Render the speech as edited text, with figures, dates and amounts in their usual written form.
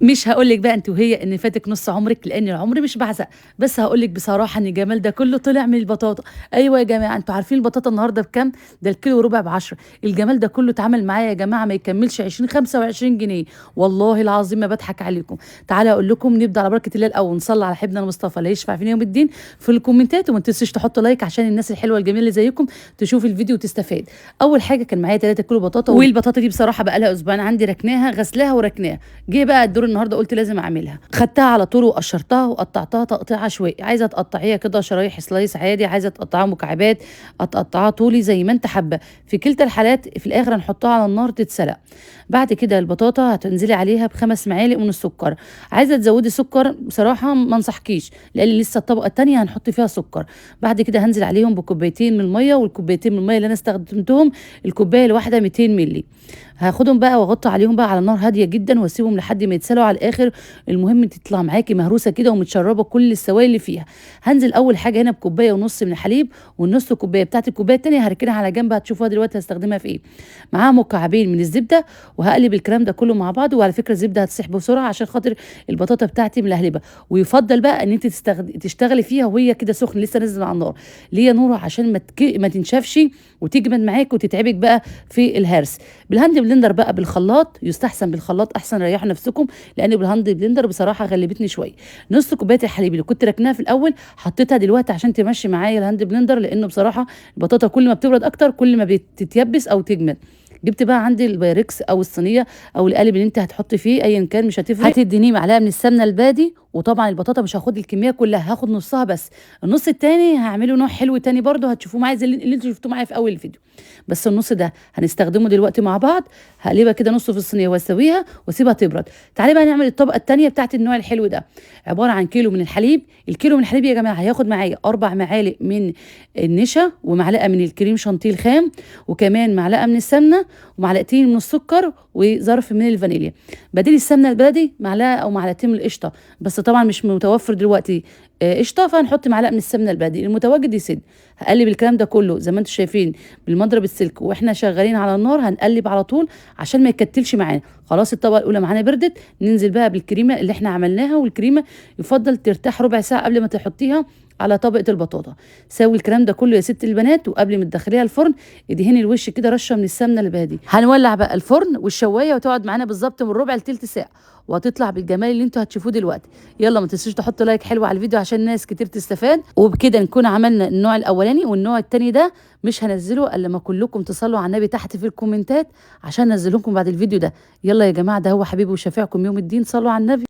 مش هاقول لِك بقى أنتِ وهي إن فاتِك نُص عمرِك، لإن العمر مش بعزق، بس هاقول لِك بصراحة إن الجمال ده كلّه طلع من البطاطا. أيوه يا جماعة، أنتم عارفين البطاطا النهارده بكام؟ ده الكيلو وربع ب10. الجمال ده كلّه اتعمل معايا يا جماعة ما يكمّلش 20، 25 جنيه، والله العظيم ما باضحك عليكم. تعالوا أقول لكم نبدأ على بركة الله الأول، نصلّي على حبيبنا المصطفى اللي هيشفع فينا يوم الدين في الكومنتات، وما تنسوش تحطّوا لايك عشان الناس الحلوة الجميلة اللي زيكم تشوف الفيديو وتستفاد. أول حاجة كان معايا 3 كيلو بطاطا، والبطاطا دي بصراحة بقى لها أسبوعين عندي راكناها، غسلاها وراكناها. جه بقى الدور النهارده قُلت لازم أعملها، خدتها على طول وقشرتها وقطعتها تقطيع عشوائي، عايزة تقطعيها كده شرايح سلايس عادي، عايزة تقطعيها مكعبات، هتقطعيها طولي زي ما أنت حابة، في كلتا الحالات في الآخر هنحطها على النار تتسلق. بعد كده البطاطا هتنزلي عليها ب5 معالق من السكر، عايزة تزودي سكر بصراحة ما انصحكيش، لأن لسه الطبقة التانية هنحط فيها سكر. بعد كده هانزل عليهم بكوبايتين من المَيّة، والكوبايتين من المَيّة اللي أنا استخدمتهم الكوباية الواحدة 200 مللي. هاخدهم بقى واغطي عليهم بقى على نار هادية جدًا واسيبهم لحد ما يتسلقوا على الآخر، المهم تطلع معاكِ مهروسة كده ومتشربة كل السوائل اللي فيها. هانزل أول حاجة هنا بكوباية ونُص من الحليب، والنُص كوباية بتاعة الكوباية التانية هاركنها على جنب هتشوفوها دلوقتي هاستخدمها في إيه. معاها مكعبين من الزبدة، وهاقلب الكلام ده كله مع بعضه، وعلى فكرة الزبدة هتسيح بسرعة عشان خاطر البطاطا بتاعتي ملهلبة، ويُفضّل بقى إن أنتِ تشتغلي فيها وهي كده سخنة لسه نازلة على النار، ليه يا نورة؟ عشان ما تنشفش وتجمد معاكِ وتتعبِك بقى في الهرس. بالهاند بلندر بقى بالخلاط يستحسن بالخلاط أحسن، ريحوا نفسكم، لأن بالهاند بلندر بصراحة غلبتني شوية. نص كوباية الحليب اللي كنت راكناها في الأول حطيتها دلوقتي عشان تمشي معايا الهاند بلندر، لأنه بصراحة البطاطا كل ما بتبرد أكتر كل ما بتتيبس أو تجمد. جبت بقى عندي البايركس او الصينيه او القالب اللي انت هتحطي فيه ايا كان مش هتفرق، هتدينيه معلقه من السمنه البادي، وطبعا البطاطا مش هاخد الكميه كلها، هاخد نصها بس. النص التاني هعمله نوع حلو تاني برضه هتشوفوه معايا زي اللي انتوا شفتوه معايا في اول الفيديو، بس النص ده هنستخدمه دلوقتي مع بعض. هقلبها كده نص في الصينيه واسويها واسيبها تبرد. تعالي بقى نعمل الطبقه التانيه بتاعت النوع الحلو ده، عباره عن كيلو من الحليب. الكيلو من الحليب يا جماعه هياخد معايا 4 معالق من النشا، ومعلقه من الكريم شانتيه الخام، وكمان معلقه من السمنه، ومعلقتين من السكر، وظرف من الفانيليا. بديل السمنه البلدي معلقه او معلقتين من القشطه، بس طبعا مش متوفر دلوقتي قشطه، فهنحط معلقه من السمنه البلدي، المتواجد يسد. هقلب الكلام ده كله زي ما انتم شايفين بالمضرب السلك واحنا شغالين على النار، هنقلب على طول عشان ما يكتلش معانا. خلاص الطبقه الاولى معانا بردت، ننزل بقى بالكريمه اللي احنا عملناها، والكريمه يفضل ترتاح ربع ساعه قبل ما تحطيها على طبقه البطاطا. سوي الكلام ده كله يا ست البنات، وقبل ما تدخليها الفرن ادهني الوش كده رشه من السمنه البلدي. هنولع بقى الفرن والشوايه وتقعد معانا بالظبط من ربع لتلت ساعه، وهتطلع بالجمال اللي انتوا هتشوفوه دلوقتي. يلا ما تنسوش تحطوا لايك حلو على الفيديو عشان ناس كتير تستفاد، وبكده نكون عملنا النوع الاولاني. والنوع التاني ده مش هنزله الا لما كلكم تصلوا على النبي تحت في الكومنتات عشان انزله لكم بعد الفيديو ده. يلا يا جماعه، ده هو حبيبي وشفيعكم يوم الدين، صلوا على النبي.